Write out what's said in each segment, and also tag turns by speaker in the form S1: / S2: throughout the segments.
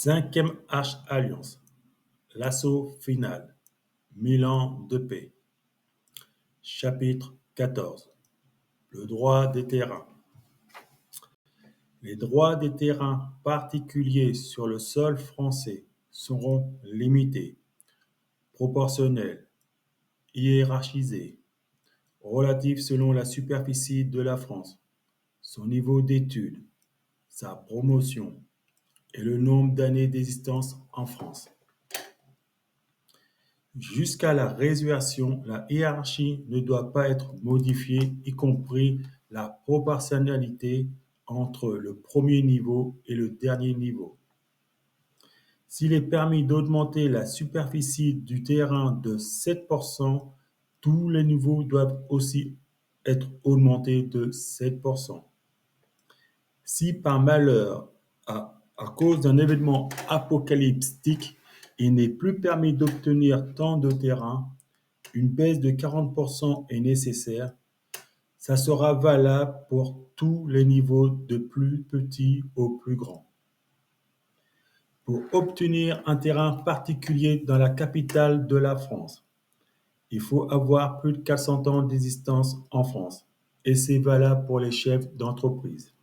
S1: Cinquième Arch-Alliance, l'assaut final, Milan de paix. Chapitre 14. Le droit des terrains. Les droits des terrains particuliers sur le sol français seront limités, proportionnels, hiérarchisés, relatifs selon la superficie de la France, son niveau d'études, sa promotion et le nombre d'années d'existence en France. Jusqu'à la résurrection, la hiérarchie ne doit pas être modifiée, y compris la proportionnalité entre le premier niveau et le dernier niveau. S'il est permis d'augmenter la superficie du terrain de 7%, tous les niveaux doivent aussi être augmentés de 7%. Si par malheur, à cause d'un événement apocalyptique, il n'est plus permis d'obtenir tant de terrain, une baisse de 40% est nécessaire. Ça sera valable pour tous les niveaux de plus petit au plus grand. Pour obtenir un terrain particulier dans la capitale de la France, il faut avoir plus de 400 ans d'existence en France, et c'est valable pour les chefs d'entreprise.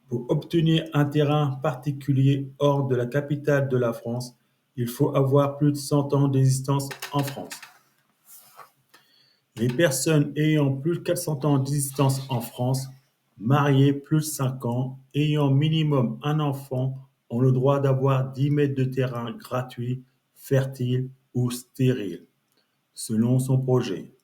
S1: Pour obtenir un terrain particulier hors de la capitale de la France, il faut avoir plus de 100 ans d'existence en France. Les personnes ayant plus de 400 ans d'existence en France, mariées plus de 5 ans, ayant minimum un enfant, ont le droit d'avoir 10 mètres de terrain gratuit, fertile ou stérile, selon son projet.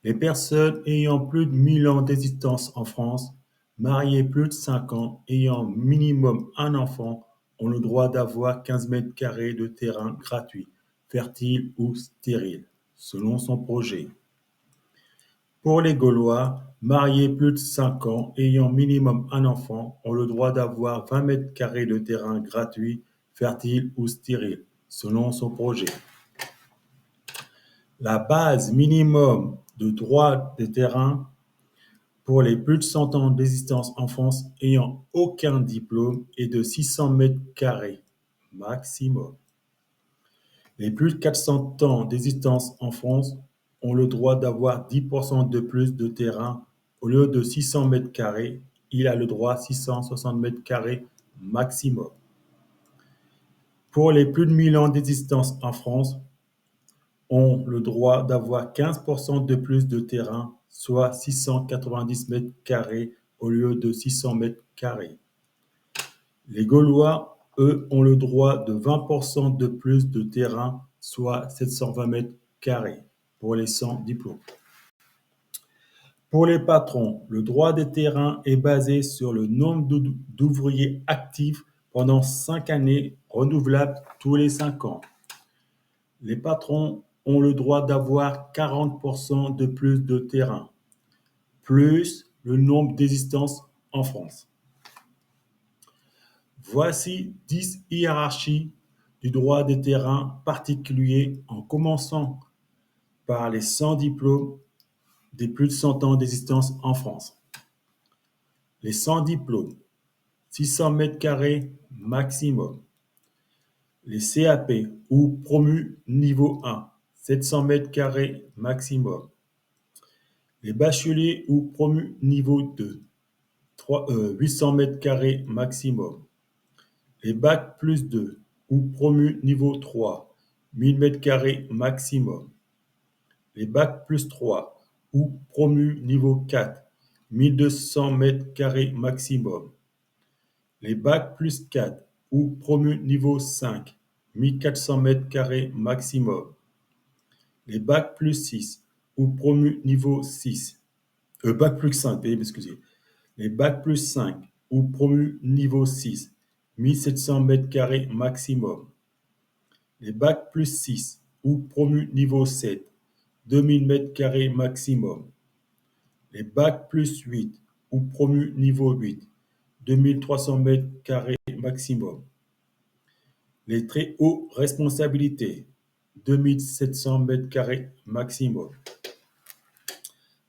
S1: Les personnes ayant plus de 1000 ans d'existence en France, mariées plus de 5 ans, ayant minimum un enfant, ont le droit d'avoir 15 mètres carrés de terrain gratuit, fertile ou stérile, selon son projet. Pour les Gaulois, mariés plus de 5 ans, ayant minimum un enfant, ont le droit d'avoir 20 mètres carrés de terrain gratuit, fertile ou stérile, selon son projet. La base minimum de droit des terrains pour les plus de 100 ans d'existence en France ayant aucun diplôme est de 600 mètres carrés maximum. Les plus de 400 ans d'existence en France ont le droit d'avoir 10% de plus de terrain. Au lieu de 600 mètres carrés, il a le droit à 660 mètres carrés maximum. Pour les plus de 1000 ans d'existence en France, ont le droit d'avoir 15% de plus de terrain, soit 690 mètres carrés au lieu de 600 mètres carrés. Les Gaulois, eux, ont le droit de 20% de plus de terrain, soit 720 mètres carrés pour les sans diplômes. Pour les patrons, le droit des terrains est basé sur le nombre d'ouvriers actifs pendant 5 années, renouvelables tous les 5 ans. Les patrons ont le droit d'avoir 40% de plus de terrain, plus le nombre d'existences en France. Voici 10 hiérarchies du droit des terrains particuliers en commençant par les sans diplômes des plus de 100 ans d'existence en France. Les sans diplômes, 600 mètres carrés maximum. Les CAP ou promus niveau 1, 700 mètres carrés maximum. Les bacheliers ou promus niveau 2, 800 mètres carrés maximum. Les bacs plus 2 ou promus niveau 3, 1000 mètres carrés maximum. Les bacs plus 3 ou promus niveau 4, 1200 mètres carrés maximum. Les bacs plus 4 ou promus niveau 5, 1400 mètres carrés maximum. Les bacs plus 6 ou promus niveau 6, bac plus 5, excusez. Les bacs plus 5 ou promus niveau 6, 1700 mètres carrés maximum. Les bacs plus 6 ou promus niveau 7, 2000 mètres carrés maximum. Les bacs plus 8 ou promus niveau 8, 2300 mètres carrés maximum. Les très hauts responsabilités, 2700 mètres carrés maximum.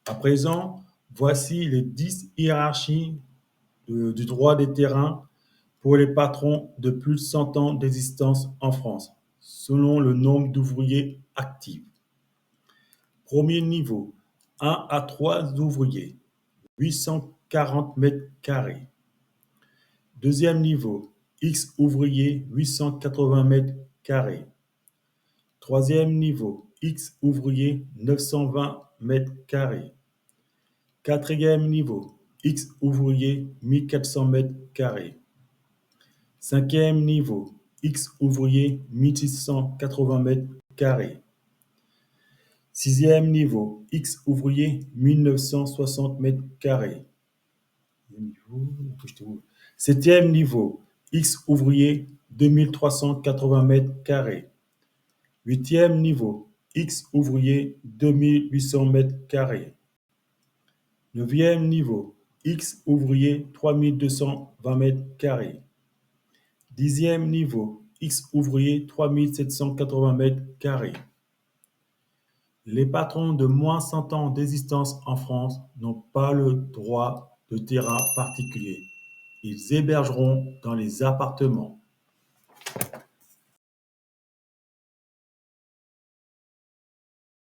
S1: À présent, voici les 10 hiérarchies du droit des terrains pour les patrons de plus de 100 ans d'existence en France, selon le nombre d'ouvriers actifs. Premier niveau, 1 à 3 ouvriers, 840 mètres carrés. Deuxième niveau, X ouvriers, 880 mètres carrés. Troisième niveau, X ouvriers, 920 mètres carrés. Quatrième niveau, X ouvriers, 1400 mètres carrés. Cinquième niveau, X ouvriers, 1680 mètres carrés. Sixième niveau, X ouvriers, 1960 mètres carrés. Septième niveau, X ouvriers, 2380 mètres carrés. Huitième niveau, X ouvriers, 2800 mètres carrés. Neuvième niveau, X ouvriers, 3220 mètres carrés. Dixième niveau, X ouvriers, 3780 mètres carrés. Les patrons de moins 100 ans d'existence en France n'ont pas le droit de terrain particulier. Ils hébergeront dans les appartements.